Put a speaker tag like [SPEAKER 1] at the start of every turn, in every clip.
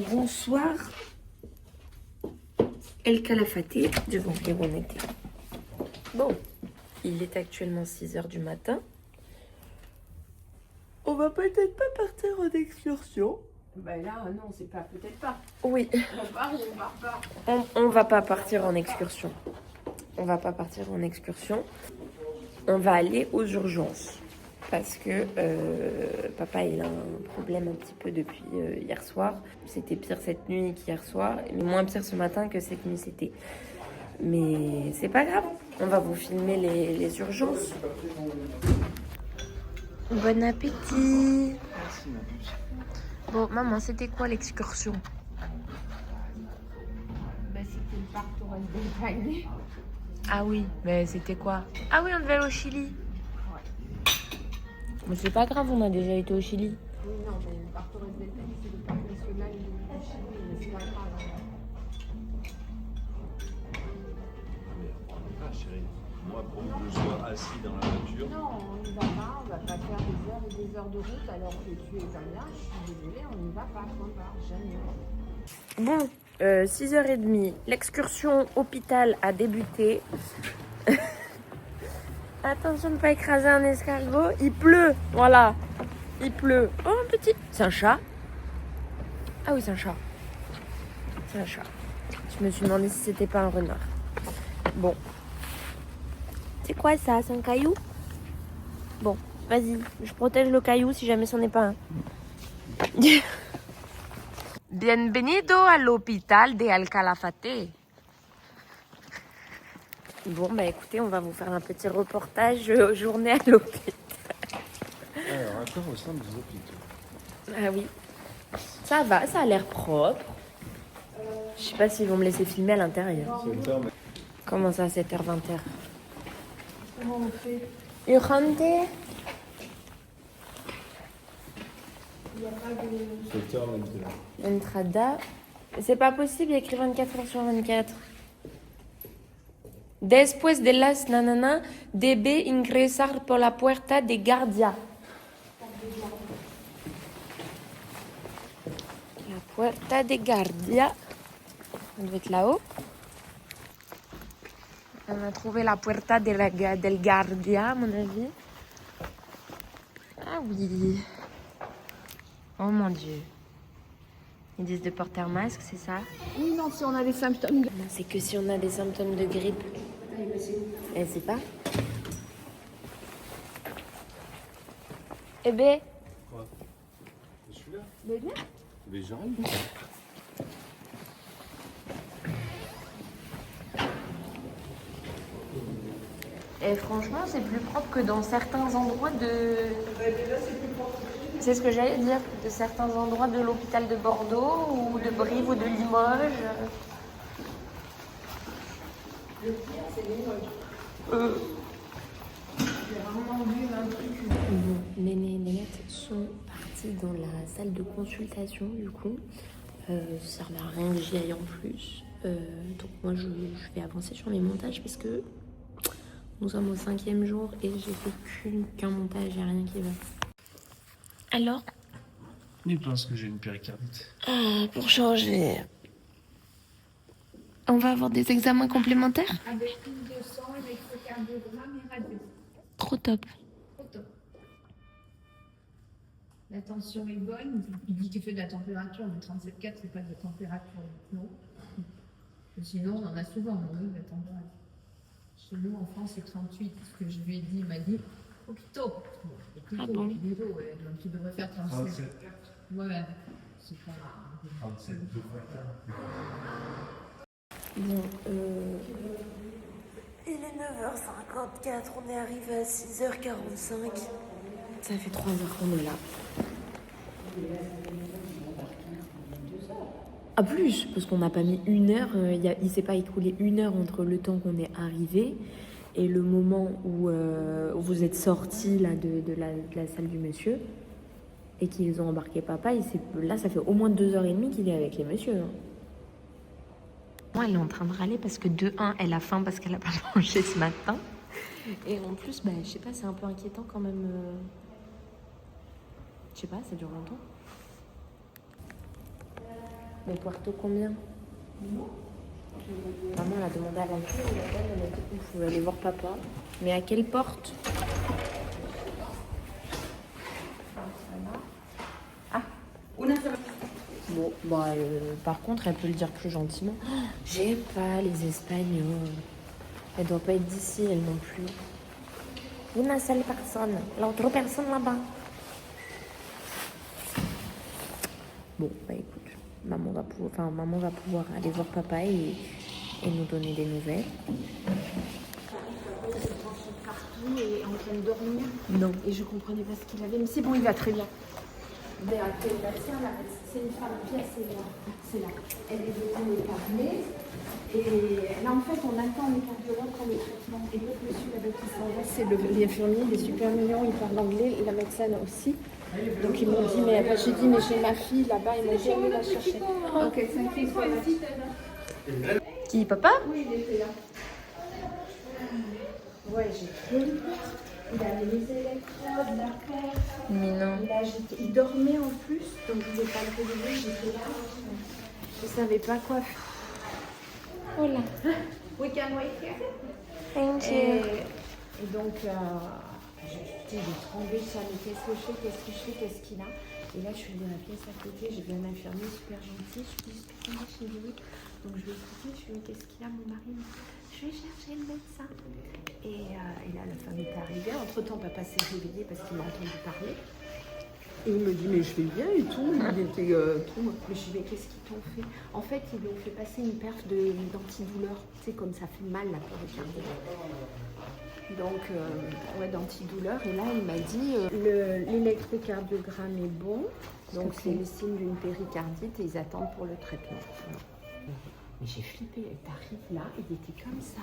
[SPEAKER 1] Bonsoir. El Calafate, devant où on était. Bon, il est actuellement 6h du matin. On va peut-être pas partir en excursion.
[SPEAKER 2] Ben là, non, c'est pas, peut-être pas.
[SPEAKER 1] Oui.
[SPEAKER 2] On part ou on part pas.
[SPEAKER 1] On va pas partir en excursion. On va pas partir en excursion. On va aller aux urgences. Parce que papa, il a un problème un petit peu depuis hier soir. C'était pire cette nuit qu'hier soir. Mais moins pire ce matin que cette nuit c'était. Mais c'est pas grave. On va vous filmer les urgences. Bon appétit.
[SPEAKER 3] Merci, ma puce.
[SPEAKER 1] Bon, maman, c'était quoi l'excursion?
[SPEAKER 2] Ben, c'était le parc Torres del Paine.
[SPEAKER 1] Ah oui, mais c'était quoi? Ah oui, on devait aller au Chili.
[SPEAKER 2] Ouais.
[SPEAKER 1] Mais c'est pas grave, on a déjà été au Chili.
[SPEAKER 2] Oui, non, mais le parc Torres del Paine, c'est le parc national du Chili, mais c'est pas grave.
[SPEAKER 3] Ah, chérie, moi, pour que je sois assis dans la voiture.
[SPEAKER 2] Non, on n'y va pas, on va pas faire des heures et des heures de route alors que tu es pas bien. Je suis désolée, on n'y va pas, point barre, jamais.
[SPEAKER 1] Bon, 6h30, l'excursion hôpital a débuté. Attention de ne pas écraser un escargot. Il pleut, voilà. Il pleut. Oh, un petit. C'est un chat? Ah oui, c'est un chat. C'est un chat. Je me suis demandé si c'était pas un renard. Bon. C'est quoi ça? C'est un caillou? Bon, vas-y. Je protège le caillou si jamais c'en est pas un. Bienvenido al hospital de El Calafate. Bon, bah écoutez, on va vous faire un petit reportage journée à l'hôpital.
[SPEAKER 3] Alors, encore au sein des hôpitaux.
[SPEAKER 1] Ah oui. Ça va, ça a l'air propre. Je sais pas s'ils vont me laisser filmer à l'intérieur.
[SPEAKER 3] C'est le temps, mais...
[SPEAKER 1] Comment ça, 7h-20h?
[SPEAKER 2] Comment on fait?
[SPEAKER 1] Urgente?
[SPEAKER 2] Il n'y a pas de...
[SPEAKER 3] C'est le temps maintenant.
[SPEAKER 1] Entrada. C'est pas possible, il y a écrit 24h sur 24. Después de las nanana, debe ingresar por la puerta de guardia. La puerta de guardia. On doit être là-haut. On a trouvé la puerta de del guardia, à mon avis. Ah oui. Oh mon Dieu. Ils disent de porter un masque, c'est ça?
[SPEAKER 2] Oui, non, si on a des symptômes de...
[SPEAKER 1] Non, c'est que si on a des symptômes de grippe. Elle sait pas. Eh ben,
[SPEAKER 3] Quoi? Je suis là.
[SPEAKER 2] Mais bien.
[SPEAKER 3] Mais j'arrive.
[SPEAKER 1] et franchement, c'est plus propre que dans certains endroits de... C'est ce que j'allais dire, de certains endroits de l'hôpital de Bordeaux ou de Brive ou de Limoges.
[SPEAKER 2] Le pire, c'est Limoges. J'ai rarement vu un truc...
[SPEAKER 1] Bon, Néné et Nénette sont partis dans la salle de consultation, du coup. Ça servait à rien que j'y aille en plus. Donc moi, je vais avancer sur mes montages parce que nous sommes au 5e jour et j'ai fait qu'un montage, il n'y a rien qui va. Alors?
[SPEAKER 3] Il pense que j'ai une péricardite.
[SPEAKER 1] Ah, pour changer. On va avoir des examens complémentaires?
[SPEAKER 2] Avec prise de sang, électrocardiogramme et radio.
[SPEAKER 1] Trop top.
[SPEAKER 2] Trop top. La tension est bonne. Il dit qu'il fait de la température, mais 37,4, c'est pas de la température. Non. Sinon, on en a souvent, oui, de la température. Chez nous, en France, c'est 38. Ce que je lui ai dit, il m'a dit, au plutôt.
[SPEAKER 1] Ah bon?
[SPEAKER 2] Ouais, donc tu devrais faire 37. Ouais, c'est pas...
[SPEAKER 3] 37, 2 fois.
[SPEAKER 1] Bon, il est 9h54, on est arrivé à 6h45. Ça fait 3 heures qu'on est là. Ah plus, parce qu'on n'a pas mis 1 heure, il s'est pas écoulé 1 heure entre le temps qu'on est arrivé et le moment où vous êtes sortis là, de la salle du monsieur et qu'ils ont embarqué papa. Là, ça fait au moins 2h30 qu'il est avec les messieurs. Hein. Moi, elle est en train de râler parce que de 1, elle a faim parce qu'elle n'a pas mangé ce matin. Et en plus, bah, je sais pas, c'est un peu inquiétant quand même. Je sais pas, ça dure longtemps. Le Puerto combien? Maman elle a demandé à la fille, et la dame elle a dit qu'on pouvait aller voir papa. Mais à quelle porte? Ah. Bon, bah, par contre, elle peut le dire plus gentiment. Oh, j'aime pas les Espagnols. Elle doit pas être d'ici, elle non plus. Une seule personne, l'autre personne là-bas. Bon, bah écoute, maman va pouvoir aller voir papa et nous donner des nouvelles.
[SPEAKER 4] Partout et en train de dormir.
[SPEAKER 1] Non.
[SPEAKER 4] Et je comprenais pas ce qu'il avait, mais c'est bon, il va très bien. C'est une femme bien, c'est là. Elle est détenue par nez. Et là, en fait, on attend les cardiologues pour le traitement. Et l'autre monsieur là-bas qui s'en va, c'est l'infirmier, il est super mignon, il parle anglais, et la médecine aussi. Donc ils m'ont dit, mais j'ai dit, mais j'ai ma fille là-bas, ils m'ont dit, allez la chercher. Ok, 5 fois.
[SPEAKER 1] Qui, papa?
[SPEAKER 4] Oui, il était là. Ouais, j'ai trop peur. Il avait les électrodes, la paire.
[SPEAKER 1] Mais non.
[SPEAKER 4] Il dormait en plus, donc je ne voulais pas le réveiller, j'étais là. Je ne savais pas quoi faire.
[SPEAKER 1] Voilà.
[SPEAKER 4] We can wait here.
[SPEAKER 1] Thank you.
[SPEAKER 4] Et donc, j'ai tremblé, je savais qu'est-ce que je fais, qu'est-ce qu'il a. Et là, je suis dans la pièce à côté, j'ai vu un infirmier super gentil. Je lui dis, excusez-moi, je suis oui. Donc, je lui ai expliqué, je lui ai dit, qu'est-ce qu'il a, mon mari? Je vais chercher le médecin. Et là, la femme est arrivée. Entre-temps, papa s'est réveillé parce qu'il m'a entendu parler. Et il me dit, mais je vais bien et tout. Il était tout. Mais je lui dis, mais qu'est-ce qu'ils t'ont fait? En fait, ils lui ont fait passer une perf d'antidouleur. Tu sais, comme ça fait mal la péricardique. Donc, ouais, d'antidouleur. Et là, il m'a dit, l'électrocardiogramme est bon. Donc, c'est le signe d'une péricardite et ils attendent pour le traitement. Mais j'ai flippé. T'arrives là, il était comme ça.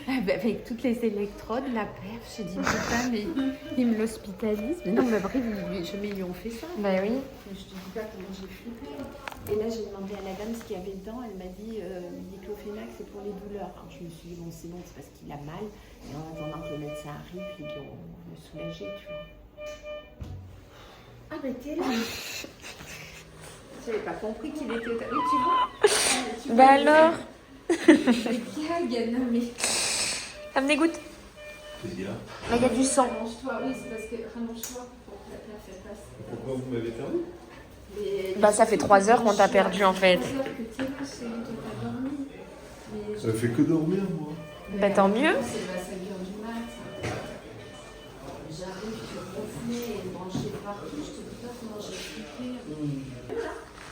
[SPEAKER 4] Avec toutes les électrodes, la perf, j'ai dit putain, mais ils me l'hospitalisent. Mais non, mais après, jamais ils lui ont fait ça.
[SPEAKER 1] Bah oui.
[SPEAKER 4] Je te dis pas comment j'ai flippé. Et là, j'ai demandé à la dame ce qu'il y avait dedans. Elle m'a dit diclofenac, c'est pour les douleurs. Alors je me suis dit, bon, c'est bon, c'est parce qu'il a mal. Et en attendant que le médecin arrive, ils vont le soulager, tu vois. Ah, mais t'es là. J'avais pas compris qu'il était. Oui, tu vois.
[SPEAKER 1] Bah alors?
[SPEAKER 4] Les gags, non mais.
[SPEAKER 1] Ça me dégoûte.
[SPEAKER 3] Qu'est-ce qu'il y a?
[SPEAKER 1] Là, il y a du sang.
[SPEAKER 4] Rallonge-toi, oui, c'est parce que rallonge-toi pour que la place elle passe.
[SPEAKER 3] Pourquoi vous m'avez perdu?
[SPEAKER 1] Bah, ça fait 3 heures qu'on t'a perdu en fait.
[SPEAKER 4] 3 heures que t'es là, chérie, toi t'as dormi. Mais
[SPEAKER 3] Ça fait que dormir, moi.
[SPEAKER 1] Bah, tant mieux.
[SPEAKER 4] c'est à 5h du mat. J'arrive, je suis gonflée et branchée partout. Je te dis pas comment j'ai flippé.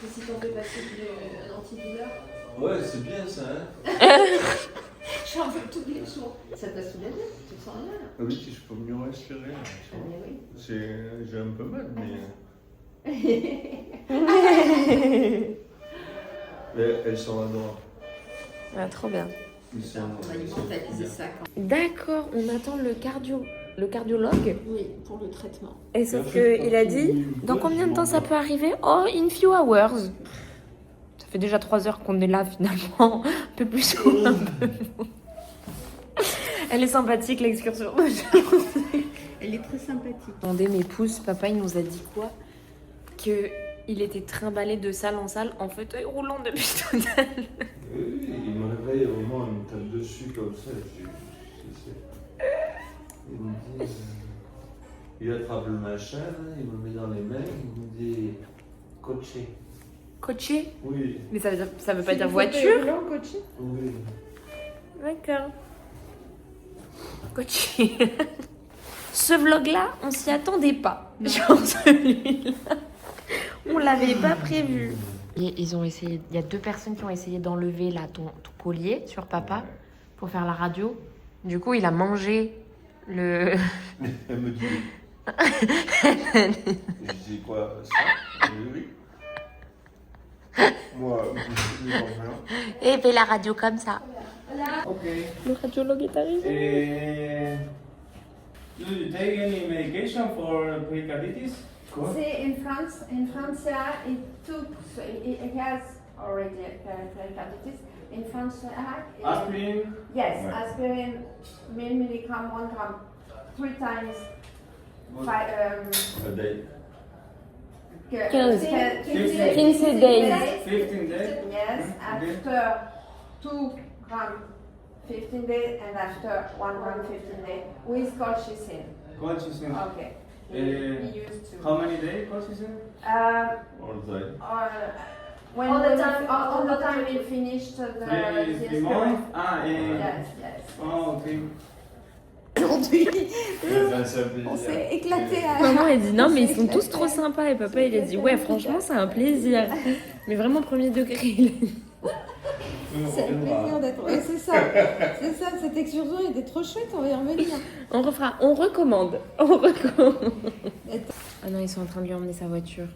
[SPEAKER 4] Et si t'en fais passer un antidouleur,
[SPEAKER 3] Ouais, c'est bien ça, hein?
[SPEAKER 4] j'en veux tous les jours. Ça t'a soulagé? Tu te sens bien là?
[SPEAKER 3] Ah oui, je peux mieux respirer.
[SPEAKER 4] Ah, mais oui.
[SPEAKER 3] J'ai un peu mal, mais elles sont adorables.
[SPEAKER 1] Ah, trop bien.
[SPEAKER 3] Ils sont,
[SPEAKER 4] On va immortaliser ça quand
[SPEAKER 1] D'accord, on attend le cardiologue.
[SPEAKER 4] Oui, pour le traitement.
[SPEAKER 1] Et sauf qu'il a dit, dans combien de temps ça peut arriver? Oh, in few hours. Ça fait déjà 3 heures qu'on est là finalement. Un peu plus ou un peu moins. Elle est sympathique l'excursion.
[SPEAKER 4] Elle est très sympathique.
[SPEAKER 1] Demandez mes pouces, papa il nous a dit quoi? Que il était trimballé de salle en salle en fauteuil roulant depuis tout à l'heure.
[SPEAKER 3] Oui, il me réveille au moment où il me tape dessus comme ça. Il me dit, il attrape le machin, il me met dans les mains, il me dit coaché.
[SPEAKER 1] Coaché?
[SPEAKER 3] Oui,
[SPEAKER 1] Mais ça veut pas dire voiture?
[SPEAKER 4] Coaché.
[SPEAKER 3] oui.
[SPEAKER 1] D'accord. Coaché. Ce vlog-là, on s'y attendait pas. Genre celui-là. On l'avait pas prévu. Et ils ont essayé. Il y a 2 personnes qui ont essayé d'enlever là ton collier sur papa pour faire la radio. Du coup, il a mangé le.
[SPEAKER 3] Elle me dit. Je dis quoi? Ça? Oui. Moi, je dis rien.
[SPEAKER 1] Et il fait la radio comme ça.
[SPEAKER 5] Ok.
[SPEAKER 1] Le radiologue est arrivé.
[SPEAKER 5] Do you take any medication for pericarditis?
[SPEAKER 3] Quoi?
[SPEAKER 4] C'est in France, it has already pericarditis. In France,
[SPEAKER 5] Aspirin?
[SPEAKER 4] yes,
[SPEAKER 5] Ouais.
[SPEAKER 4] aspirin, 1000 mg, 1 gram, 3 times,
[SPEAKER 3] A day.
[SPEAKER 1] 15.
[SPEAKER 5] 15
[SPEAKER 1] days.
[SPEAKER 5] 15 days.
[SPEAKER 4] Yes,
[SPEAKER 5] Okay.
[SPEAKER 4] after 2 gram 15 days and after 1 gram 15 days with colchicine.
[SPEAKER 5] Colchicine.
[SPEAKER 4] Okay.
[SPEAKER 5] Uh,
[SPEAKER 4] We used to.
[SPEAKER 5] How many days colchicine?
[SPEAKER 3] All the time.
[SPEAKER 4] When
[SPEAKER 6] All the
[SPEAKER 4] we-
[SPEAKER 6] time-
[SPEAKER 4] all the time we finished the
[SPEAKER 5] 3 months? Ah,
[SPEAKER 4] Yes, yes.
[SPEAKER 5] Oh, okay.
[SPEAKER 4] Aujourd'hui, on
[SPEAKER 3] On
[SPEAKER 4] s'est éclaté à.
[SPEAKER 1] Maman elle dit non mais ils sont tous trop sympas et papa il a dit ouais franchement c'est un plaisir. Mais vraiment premier degré.
[SPEAKER 4] C'est le plaisir d'être. Oui, c'est ça. C'est ça, cette excursion était trop chouette, on va y revenir.
[SPEAKER 1] On refera, on recommande. On recommande. Ah non ils sont en train de lui emmener sa voiture.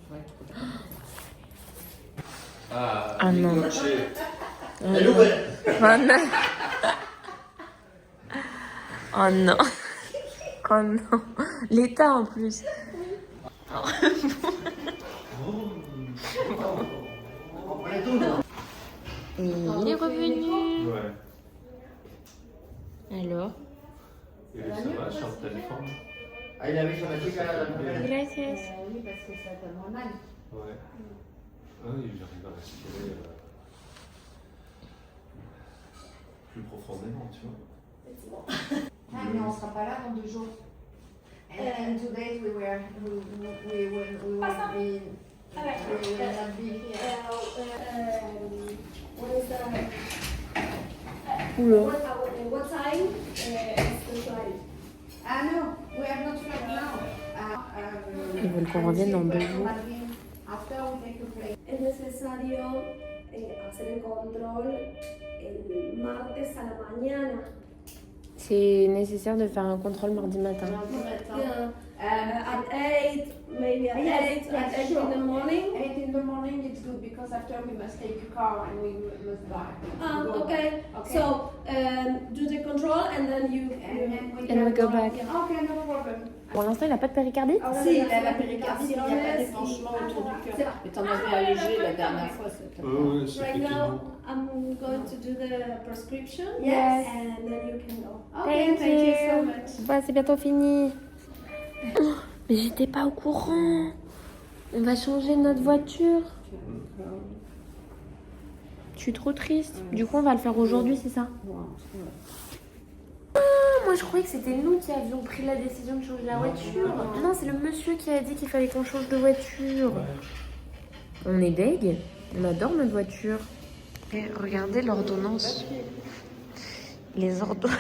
[SPEAKER 1] Ah non.
[SPEAKER 3] Elle est ouverte.
[SPEAKER 1] Oh non. Oh non. Oh non. L'état en plus. Et il est revenu.
[SPEAKER 3] Ouais.
[SPEAKER 1] Alors.
[SPEAKER 3] Et ça va, sur le téléphone.
[SPEAKER 7] Ahí la aviso a la chica, la mujer.
[SPEAKER 1] Gracias.
[SPEAKER 4] Oui, parce que ça tellement mal.
[SPEAKER 3] Ouais. Ah oui, j'arrive à respirer plus profondément, tu vois.
[SPEAKER 4] Ah, mais on sera pas là dans 2 jours. And today we will be we will not be here.
[SPEAKER 1] Oula.
[SPEAKER 6] What time is the flight?
[SPEAKER 4] Ah no, we are not flight now.
[SPEAKER 1] Ils veulent qu'on revienne dans 2 jours.
[SPEAKER 4] After we take a plane.
[SPEAKER 6] Es necesario hacer el control el martes a la mañana.
[SPEAKER 1] C'est nécessaire de faire un contrôle mardi matin.
[SPEAKER 6] Yeah. At 8, maybe at 8, at 8 in the morning.
[SPEAKER 4] 8 in the morning it's good because after we must take a car and we must back. Go
[SPEAKER 6] Okay.
[SPEAKER 4] back. Okay.
[SPEAKER 6] So do the control and then you.
[SPEAKER 1] And we go back.
[SPEAKER 4] Okay, no problem.
[SPEAKER 1] Pour l'instant, il n'a pas de péricardite.
[SPEAKER 2] Si, il a la péricardite, il n'y a pas d'épanchement autour du cœur. Mais t'en avais allégé la dernière fois.
[SPEAKER 3] Ouais, c'est
[SPEAKER 6] Right
[SPEAKER 3] effectivement.
[SPEAKER 6] now, I'm going to do the prescription.
[SPEAKER 4] Yes.
[SPEAKER 6] And then you can go.
[SPEAKER 4] Okay, thank you so much.
[SPEAKER 1] Bah, c'est bientôt fini. Oh, mais j'étais pas au courant. On va changer notre voiture. Je suis trop triste. Du coup, on va le faire aujourd'hui, c'est ça? Ah, moi, je croyais que c'était nous qui avions pris la décision de changer la voiture. Non, c'est le monsieur qui a dit qu'il fallait qu'on change de voiture. On est deg. On adore notre voiture. Et regardez l'ordonnance. Les ordonnances.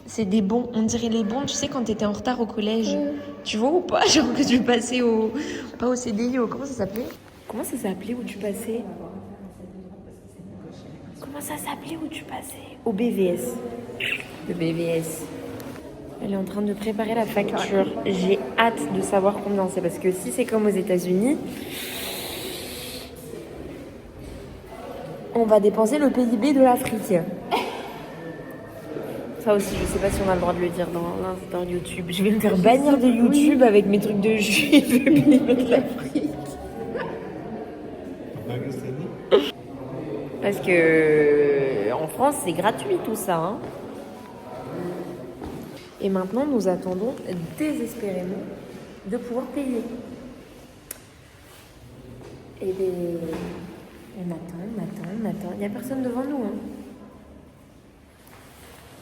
[SPEAKER 1] C'est des bons, on dirait les bons, tu sais, quand t'étais en retard au collège. Tu vois ou pas? Genre que tu passais au... Pas au CDI, comment ça s'appelait? Comment ça s'appelait où tu passais? Comment ça s'appelait où tu passais? Au BVS. Le BVS. Elle est en train de préparer la facture. J'ai hâte de savoir combien c'est, parce que si c'est comme aux États-Unis, on va dépenser le PIB de l'Afrique. Ça aussi, je sais pas si on a le droit de le dire dans YouTube. Je vais me faire bannir de YouTube avec mes trucs de juifs et puis de l'Afrique. Parce que en France, c'est gratuit tout ça. Hein. Et maintenant, nous attendons désespérément de pouvoir payer. Et bien, on attend. Il n'y a personne devant nous. Hein.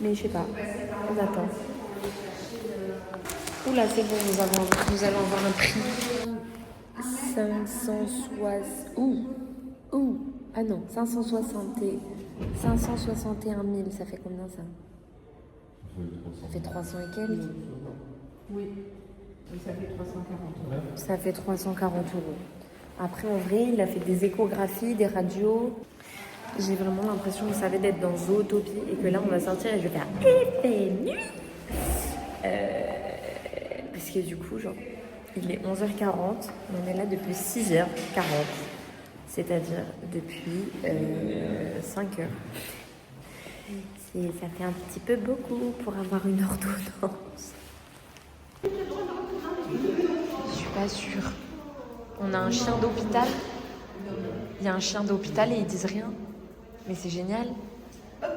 [SPEAKER 1] Mais je sais pas, on attend. Oula, c'est bon, nous allons avoir un prix. 560... Ouh. Ah non, 561 000, ça fait combien ça? Ça fait 300 et quelques?
[SPEAKER 2] Oui, ça fait 340.
[SPEAKER 1] Ça fait 340 €. Après, en vrai, il a fait des échographies, des radios. J'ai vraiment l'impression, vous savez, d'être dans Zootopie et que là, on va sortir et je vais faire « Il fait nuit !» Parce que du coup, genre, il est 11h40, on est là depuis 6h40. C'est-à-dire depuis 5h. Ça fait un petit peu beaucoup pour avoir une ordonnance. Je suis pas sûre. On a un chien d'hôpital. Il y a un chien d'hôpital et ils disent rien. Mais c'est génial. Oh,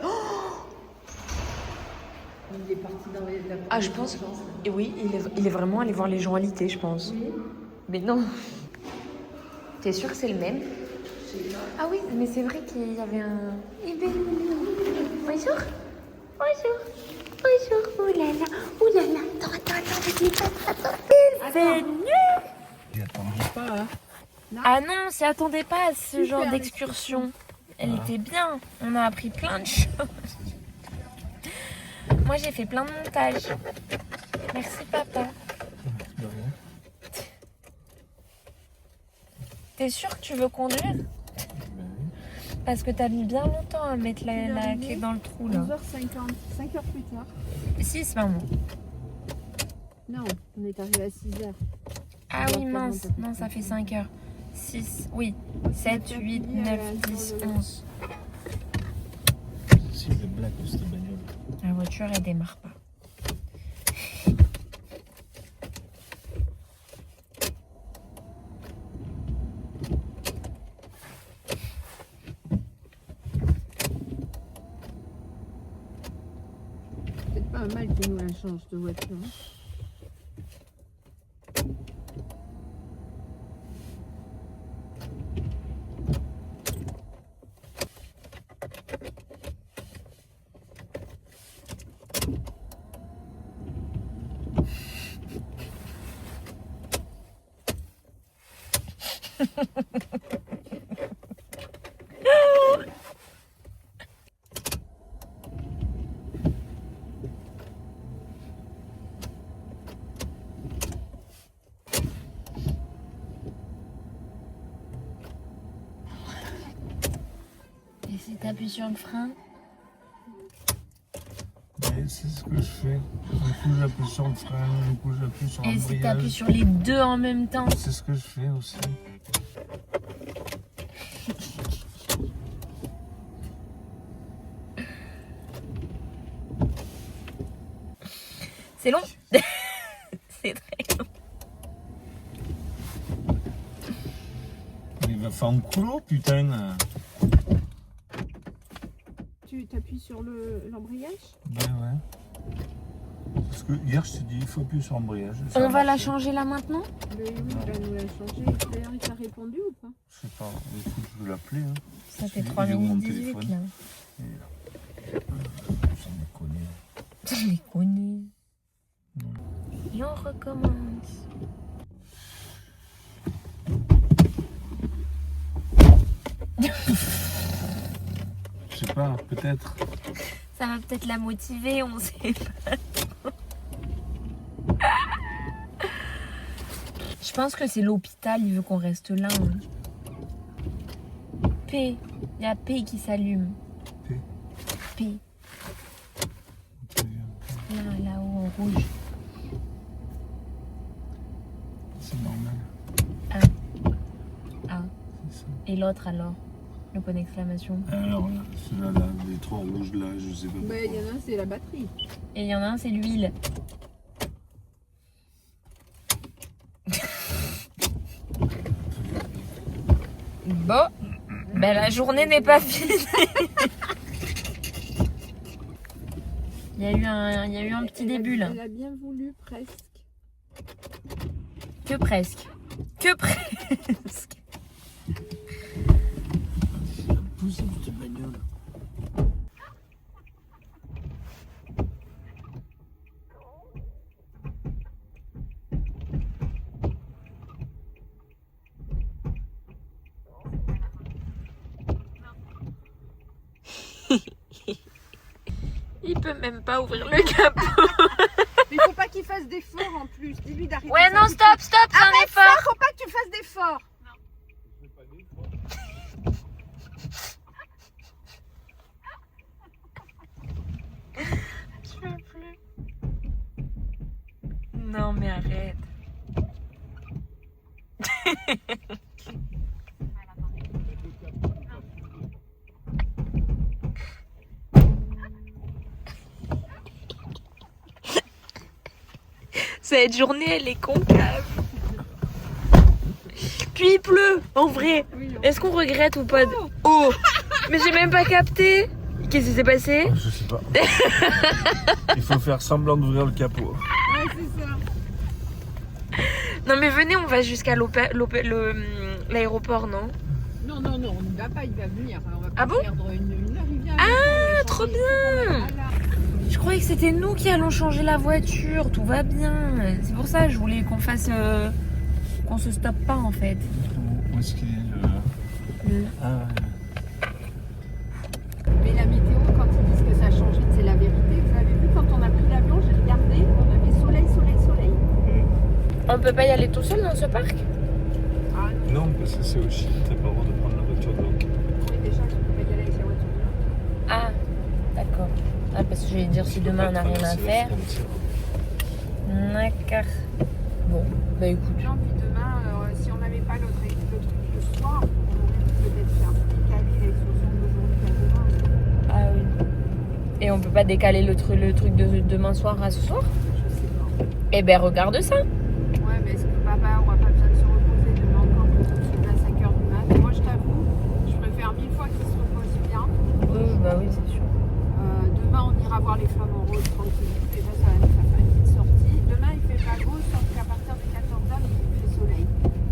[SPEAKER 2] Il est parti dans les...
[SPEAKER 1] Ah, je pense. Et oui, il est vraiment allé voir les gens alités, je pense.
[SPEAKER 2] Oui.
[SPEAKER 1] Mais non. T'es sûr que c'est le même? Ah oui, mais c'est vrai qu'il y avait un... Bonjour. Bonjour. Bonjour. Ouh là là. Ouh là là. Attends. C'est nul.
[SPEAKER 5] J'y attendais pas, hein.
[SPEAKER 1] Ah non, on s'y attendait pas à ce
[SPEAKER 2] Super,
[SPEAKER 1] genre d'excursion. Elle était bien. On a appris plein de choses. Moi, j'ai fait plein de montages. Merci, papa.
[SPEAKER 5] De rien.
[SPEAKER 1] T'es sûr que tu veux conduire? Parce que t'as mis bien longtemps à mettre la clé dans le trou, là.
[SPEAKER 2] 11h50, 5 heures plus tard. 6,
[SPEAKER 1] maman.
[SPEAKER 2] Non, on est arrivé à 6h.
[SPEAKER 1] Ah oui, mince. Non, ça fait 5 heures. 6, oui. 7, 8, 9, 10, 11.
[SPEAKER 5] C'est une blague de cette bagnole.
[SPEAKER 1] La voiture, elle démarre pas.
[SPEAKER 2] Peut-être pas un mal que nous la change de voiture. Hein.
[SPEAKER 1] Et si t'appuies sur le frein?
[SPEAKER 5] Mais c'est ce que je fais. Du coup, j'appuie sur le frein, du coup, j'appuie sur
[SPEAKER 1] Et si
[SPEAKER 5] l'embrayage.
[SPEAKER 1] t'appuies sur les deux en même temps?
[SPEAKER 5] C'est ce que je fais aussi.
[SPEAKER 1] C'est long. C'est très long.
[SPEAKER 5] Il va faire un coulo, putain.
[SPEAKER 2] Tu t'appuies sur l'embrayage?
[SPEAKER 5] Ouais. Parce que hier, je t'ai dit, il faut appuyer sur l'embrayage. Ça
[SPEAKER 1] On
[SPEAKER 5] a
[SPEAKER 1] va la
[SPEAKER 5] marché.
[SPEAKER 1] changer là maintenant?
[SPEAKER 2] Oui, il va nous la changer. D'ailleurs, il t'a répondu ou pas?
[SPEAKER 5] Je sais pas, écoute, je vais l'appeler. Hein.
[SPEAKER 1] Ça fait
[SPEAKER 5] Il est
[SPEAKER 1] 3
[SPEAKER 5] où, mon
[SPEAKER 1] minutes 18
[SPEAKER 5] téléphone
[SPEAKER 1] là.
[SPEAKER 5] J'en ai connu.
[SPEAKER 1] Je les connais. Et on recommence.
[SPEAKER 5] Je sais pas, peut-être.
[SPEAKER 1] Ça va peut-être la motiver, on sait pas. Je pense que c'est l'hôpital, il veut qu'on reste là. Hein. P. Il y a P qui s'allume.
[SPEAKER 5] P.
[SPEAKER 1] P. Là, là-haut en rouge.
[SPEAKER 5] C'est normal.
[SPEAKER 1] Ah.
[SPEAKER 5] C'est ça.
[SPEAKER 1] Et l'autre alors? Le point d'exclamation.
[SPEAKER 5] Alors là, celui-là, là, les trois rouges là, je sais pas pourquoi.
[SPEAKER 2] Ouais, il y en a un, c'est la batterie.
[SPEAKER 1] Et il y en a un, c'est l'huile. Bon, ben la journée n'est pas finie. Il y a eu un petit début là.
[SPEAKER 2] Elle a bien voulu, presque.
[SPEAKER 1] Que presque. Que presque.
[SPEAKER 5] Pousse cette petite bagnole.
[SPEAKER 1] Il peut même pas ouvrir le capot.
[SPEAKER 2] Mais faut pas qu'il fasse d'efforts en plus. Dis-lui d'arrêter.
[SPEAKER 1] Ouais, non, stop, c'est un effort.
[SPEAKER 2] Faut pas que tu fasses d'efforts.
[SPEAKER 1] Je peux plus. Non, mais arrête. Cette journée, elle est concave. Puis il pleut, en vrai. Est-ce qu'on regrette ou pas Oh, mais j'ai même pas capté. Qu'est-ce qui s'est passé?
[SPEAKER 5] Je sais pas. Il faut faire semblant d'ouvrir le capot.
[SPEAKER 2] Ouais, c'est ça.
[SPEAKER 1] Non mais venez, on va jusqu'à l'aéroport, non?
[SPEAKER 2] Non, on ne va pas, il va venir. On va pas
[SPEAKER 1] Ah bon?
[SPEAKER 2] perdre une heure, il vient.
[SPEAKER 1] Ah, trop bien! Je croyais que c'était nous qui allons changer la voiture, tout va bien. C'est pour ça que je voulais qu'on fasse... qu'on se stoppe pas en fait.
[SPEAKER 5] Où est-ce qu'il est le... Ah,
[SPEAKER 2] Mais la météo, quand ils disent que ça a changé, c'est la vérité. Vous avez vu, quand on a pris l'avion, j'ai regardé, on avait soleil.
[SPEAKER 1] On peut pas y aller tout seul dans ce parc?
[SPEAKER 2] Ah
[SPEAKER 5] non, parce que c'est au Chili, t'as pas le droit de prendre la voiture de l'autre.
[SPEAKER 2] oui, déjà, je peux pas y aller avec la voiture.
[SPEAKER 1] Ah, d'accord. Ah, parce que je vais dire si demain on n'a rien à faire. D'accord. Bon, bah écoute.
[SPEAKER 2] Non, puis demain, si on n'avait pas le truc le soir, on aurait peut-être faire décaler l'explosion d'aujourd'hui à demain.
[SPEAKER 1] Ah oui. Et on peut pas décaler le truc de demain soir à ce soir?
[SPEAKER 2] Je sais pas.
[SPEAKER 1] Eh ben regarde ça.
[SPEAKER 2] Ouais, mais est-ce que papa aura pas besoin de se reposer demain encore pour tout de suite à 5h du mat? Moi, je t'avoue, je préfère 1000 fois qu'il se repose bien.
[SPEAKER 1] Bah oui, c'est sûr.
[SPEAKER 2] Demain, on ira voir les flamants roses tranquille. Déjà, ça va nous faire une petite sortie. Demain, il fait pas beau, sauf qu'à partir de 14h, il fait soleil.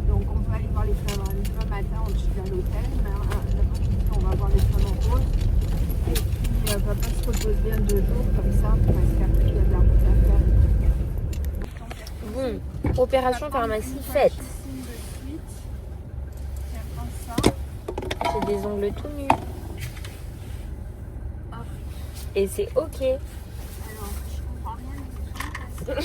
[SPEAKER 2] Donc, on peut aller voir les flamants demain matin en dessous de l'hôtel. L'après-midi, on va voir les flamants roses. Et puis, papa se repose bien 2 jours comme ça, parce qu'après, il y a de la route à faire.
[SPEAKER 1] Bon, opération pharmacie faite. C'est des ongles tout nus. Et c'est ok.
[SPEAKER 2] Alors, je comprends rien du tout parce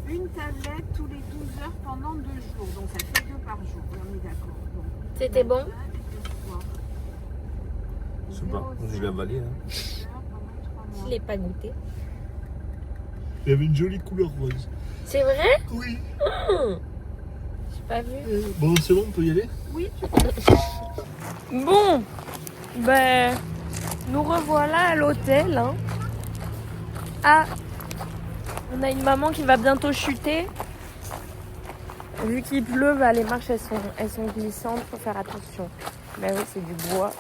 [SPEAKER 2] que une tablette tous les 12 heures pendant 2 jours. Donc ça fait 2 par jour, on est d'accord.
[SPEAKER 1] C'était bon?
[SPEAKER 5] Je sais pas, je l'ai avalé.
[SPEAKER 1] Je l'ai pas goûté.
[SPEAKER 5] Il y avait une jolie couleur rose.
[SPEAKER 1] C'est vrai?
[SPEAKER 5] Oui.
[SPEAKER 1] J'ai pas vu.
[SPEAKER 5] Bon, c'est bon, on peut y aller?
[SPEAKER 2] Oui,
[SPEAKER 1] Bon, ben, nous revoilà à l'hôtel. Hein. Ah, on a une maman qui va bientôt chuter. Vu qu'il pleut, les marches elles sont glissantes, faut faire attention. Ben oui, c'est du bois.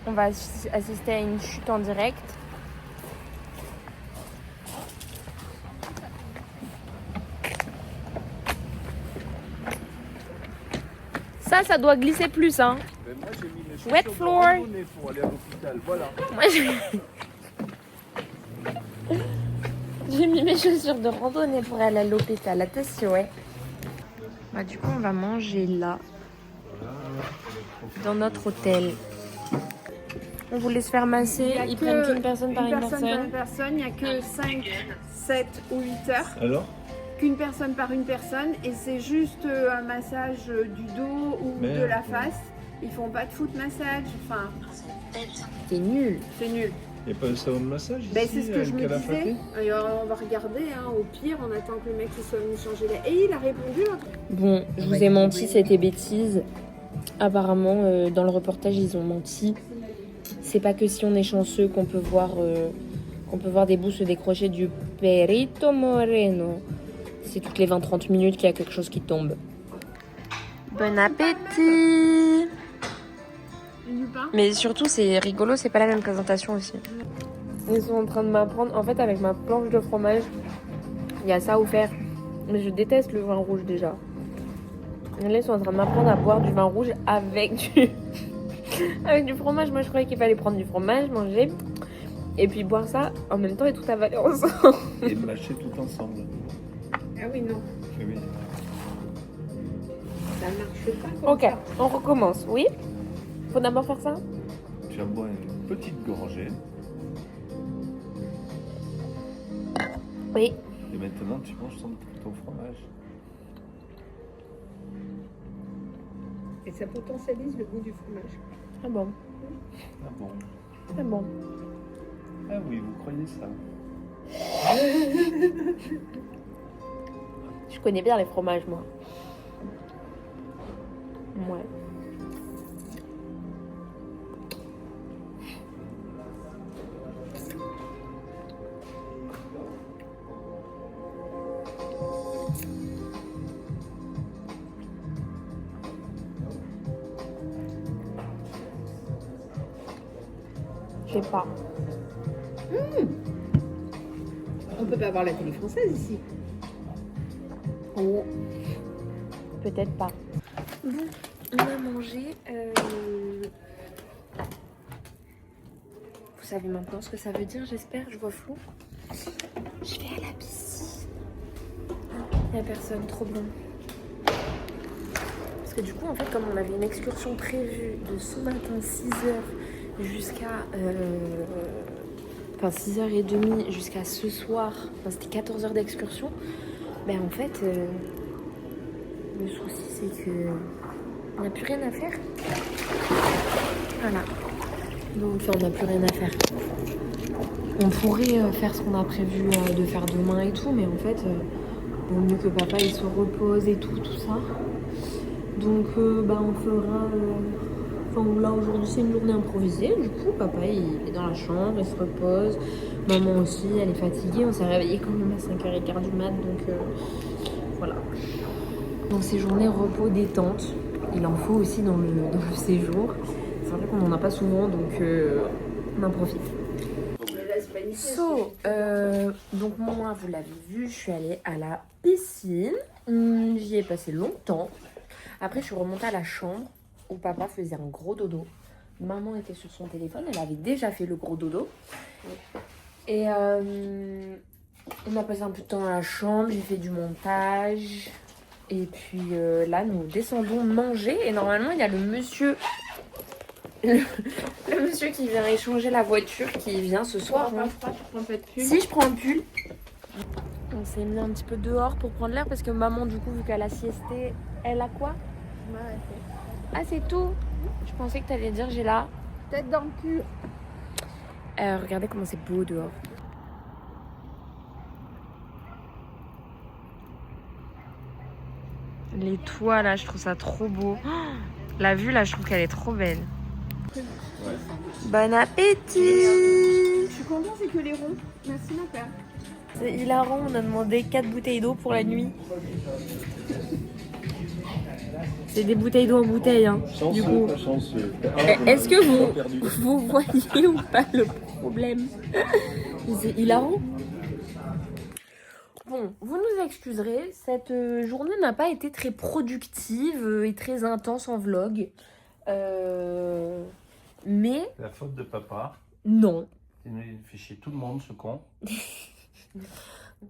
[SPEAKER 1] On va assister à une chute en direct. Ça doit glisser plus, hein.
[SPEAKER 5] Mais moi, j'ai mis mes
[SPEAKER 1] Wet
[SPEAKER 5] chaussures
[SPEAKER 1] floor.
[SPEAKER 5] de randonnée pour aller à l'hôpital, voilà.
[SPEAKER 1] Moi, j'ai mis mes chaussures de randonnée pour aller à l'hôpital. Attention, ouais. Bah, du coup, on va manger là, dans notre hôtel. On voulait se faire masser. Ils prennent qu'une personne par une personne.
[SPEAKER 2] il n'y a que 5, 7 ou 8 heures.
[SPEAKER 5] Alors?
[SPEAKER 2] Qu'une personne par une personne et c'est juste un massage du dos ou
[SPEAKER 5] Merde.
[SPEAKER 2] de la face. Ils font pas de foot massage, enfin
[SPEAKER 1] C'est nul.
[SPEAKER 2] c'est nul.
[SPEAKER 5] Il n'y a pas de salon de massage ici?
[SPEAKER 2] Ben, c'est ce que je me
[SPEAKER 5] Calafate?
[SPEAKER 2] disais. On va regarder, hein. Au pire on attend que le mec il soit venu changer la... Et il a répondu l'autre.
[SPEAKER 1] Bon, je vous ai menti, c'était bêtise. Apparemment, dans le reportage, ils ont menti. C'est pas que si on est chanceux qu'on peut voir des bouts se décrocher du Perito Moreno. C'est toutes les 20-30 minutes qu'il y a quelque chose qui tombe. Bon appétit!
[SPEAKER 2] Du pain.
[SPEAKER 1] Mais surtout, c'est rigolo, c'est pas la même présentation aussi. Ils sont en train de m'apprendre, en fait, avec ma planche de fromage, il y a ça offert. Mais je déteste le vin rouge déjà. Et là, ils sont en train de m'apprendre à boire du vin rouge avec du fromage. Moi, je croyais qu'il fallait prendre du fromage, manger, et puis boire ça en même temps et tout avaler ensemble.
[SPEAKER 5] Et mâcher tout ensemble.
[SPEAKER 2] Ah oui, non,
[SPEAKER 5] Eh oui.
[SPEAKER 2] ça marche pas comme
[SPEAKER 1] Ok,
[SPEAKER 2] ça.
[SPEAKER 1] on recommence, oui? Faut d'abord faire ça?
[SPEAKER 5] Tu vas boire une petite gorgée.
[SPEAKER 1] Oui.
[SPEAKER 5] Et maintenant, tu manges ton fromage.
[SPEAKER 2] Et ça potentialise le goût du fromage.
[SPEAKER 1] Ah bon,
[SPEAKER 5] Ah bon?
[SPEAKER 1] c'est bon.
[SPEAKER 5] Ah oui, vous croyez ça?
[SPEAKER 1] Je connais bien les fromages, moi. Ouais. Je sais pas.
[SPEAKER 2] On peut pas avoir la télé française ici.
[SPEAKER 1] Oh. Peut-être pas. Bon, on a mangé. Vous savez maintenant ce que ça veut dire, j'espère. Je vois flou. Je vais à la piscine. Il n'y a personne, trop bien. Parce que du coup, en fait, comme on avait une excursion prévue de ce matin 6h jusqu'à... Enfin 6h30 jusqu'à ce soir, enfin, c'était 14 heures d'excursion. Ben en fait, le souci c'est que on n'a plus rien à faire. Voilà. Donc on n'a plus rien à faire. On pourrait faire ce qu'on a prévu de faire demain et tout, mais en fait, vaut mieux que papa il se repose et tout ça. Donc bah on fera... Enfin là aujourd'hui c'est une journée improvisée, du coup papa il est dans la chambre, il se repose, maman aussi elle est fatiguée, on s'est réveillé quand même à 5h15 du mat, donc voilà. Donc ces journées repos détente, il en faut aussi dans le séjour, c'est vrai qu'on n'en a pas souvent donc on en profite. Donc moi vous l'avez vu, je suis allée à la piscine, j'y ai passé longtemps, après je suis remontée à la chambre où papa faisait un gros dodo. Maman était sur son téléphone, elle avait déjà fait le gros dodo. Et on a passé un peu de temps dans la chambre, j'ai fait du montage. Et puis là, nous descendons manger. Et normalement, il y a le monsieur... Le monsieur qui vient échanger la voiture qui vient ce soir.
[SPEAKER 2] Tu prends pas de pull?
[SPEAKER 1] Si, je prends un pull. On s'est mis un petit peu dehors pour prendre l'air parce que maman, du coup, vu qu'elle a siesté, elle a quoi? Ah, c'est tout? Je pensais que t'allais dire j'ai la
[SPEAKER 2] Tête dans le cul.
[SPEAKER 1] regardez comment c'est beau dehors. Les toits là, je trouve ça trop beau. Oh, la vue là, je trouve qu'elle est trop belle. Bon appétit!
[SPEAKER 2] Je suis contente, c'est que les ronds. Merci mon père.
[SPEAKER 1] C'est hilarant, on a demandé 4 bouteilles d'eau pour la nuit. C'est des bouteilles d'eau en bouteille, hein. Du coup, est-ce que vous voyez ou pas le problème? C'est hilarant. Bon, vous nous excuserez, cette journée n'a pas été très productive et très intense en vlog. Mais
[SPEAKER 5] La faute de papa.
[SPEAKER 1] non.
[SPEAKER 5] Il fait chier tout le monde, ce con.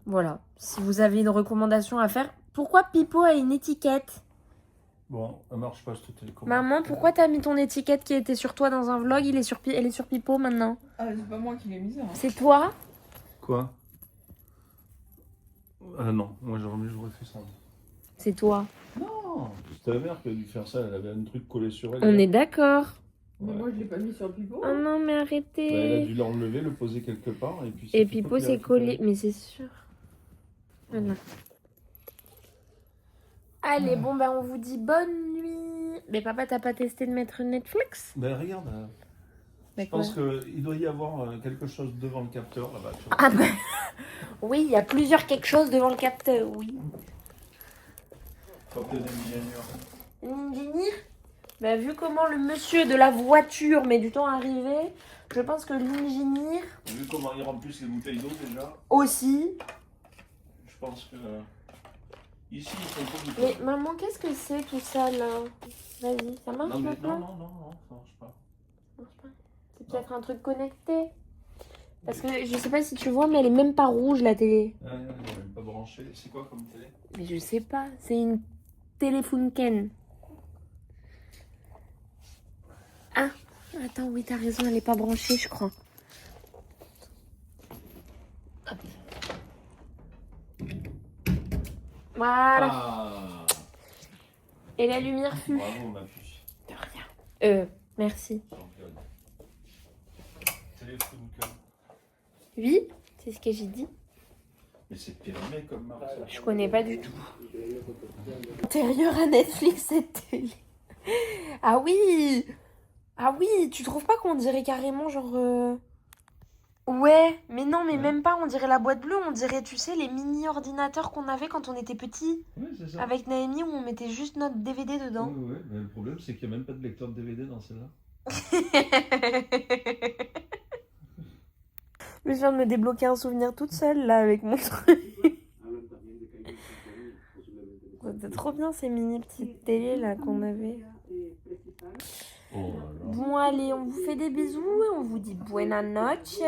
[SPEAKER 1] Voilà, si vous avez une recommandation à faire, pourquoi Pipo a une étiquette?
[SPEAKER 5] Bon, ça marche pas cette télécommande.
[SPEAKER 1] Maman, pourquoi t'as mis ton étiquette qui était sur toi dans un vlog? Elle est sur Pipo maintenant.
[SPEAKER 2] Ah, c'est pas moi qui l'ai mise. Hein.
[SPEAKER 1] C'est toi?
[SPEAKER 5] Quoi? Non, moi j'aurais fait ça.
[SPEAKER 1] C'est toi.
[SPEAKER 5] Non, c'est ta mère qui a dû faire ça, elle avait un truc collé sur elle.
[SPEAKER 1] On est d'accord.
[SPEAKER 2] Mais moi je l'ai pas mis sur le Pipo.
[SPEAKER 1] Oh non, mais
[SPEAKER 5] Bah,
[SPEAKER 1] arrêtez.
[SPEAKER 5] elle a dû l'enlever, le poser quelque part et puis.
[SPEAKER 1] Et Pipo c'est collé, mais c'est sûr. Voilà. Allez, bon ben on vous dit bonne nuit. Mais papa, t'as pas testé de mettre Netflix?
[SPEAKER 5] Ben regarde,
[SPEAKER 1] Bah,
[SPEAKER 5] je pense qu'il doit y avoir quelque chose devant le capteur là-bas. Tu vois.
[SPEAKER 1] Ah ben, oui, il y a plusieurs quelque chose devant le capteur, oui.
[SPEAKER 5] Faut appeler des ingénieurs.
[SPEAKER 1] L'ingénieur, bah, vu comment le monsieur de la voiture met du temps à arriver, je pense que l'ingénieur
[SPEAKER 5] Vu comment ils remplissent les bouteilles d'eau déjà,
[SPEAKER 1] aussi.
[SPEAKER 5] je pense que ici ils sont pas
[SPEAKER 1] Mais maman, qu'est-ce que c'est tout ça là? Vas-y, ça marche
[SPEAKER 5] non, mais
[SPEAKER 1] maintenant?
[SPEAKER 5] non, ça marche pas.
[SPEAKER 1] Ça marche pas. C'est peut-être un truc connecté. Parce que je sais pas si tu vois, mais elle est même pas rouge la télé.
[SPEAKER 5] Elle est même pas branchée. C'est quoi comme télé?
[SPEAKER 1] Mais je sais pas, c'est une téléfunken. Ah, attends, oui, t'as raison, elle est pas branchée, je crois. Hop. Voilà.
[SPEAKER 5] Ah,
[SPEAKER 1] Et la lumière fut.
[SPEAKER 5] bravo ma puce.
[SPEAKER 1] De rien. Merci.
[SPEAKER 5] Championne. Téléphone comme.
[SPEAKER 1] Oui, c'est ce que j'ai dit.
[SPEAKER 5] Mais c'est périmé comme marque. Ça.
[SPEAKER 1] Je connais pas du tout. Intérieur à Netflix, cette télé. Ah oui! Ah oui, tu trouves pas qu'on dirait carrément genre... Ouais, mais non, mais même pas, on dirait la boîte bleue, on dirait, tu sais, les mini-ordinateurs qu'on avait quand on était petit,
[SPEAKER 5] Oui, c'est ça.
[SPEAKER 1] avec Naomi, où on mettait juste notre DVD dedans.
[SPEAKER 5] Oui, mais le problème c'est qu'il n'y a même pas de lecteur de DVD dans celle-là.
[SPEAKER 1] Je viens de me débloquer un souvenir toute seule là avec mon truc. C'était trop bien ces mini petites télés là qu'on avait.
[SPEAKER 3] Oh là là.
[SPEAKER 1] Bon allez, on vous fait des bisous et on vous dit buena noche.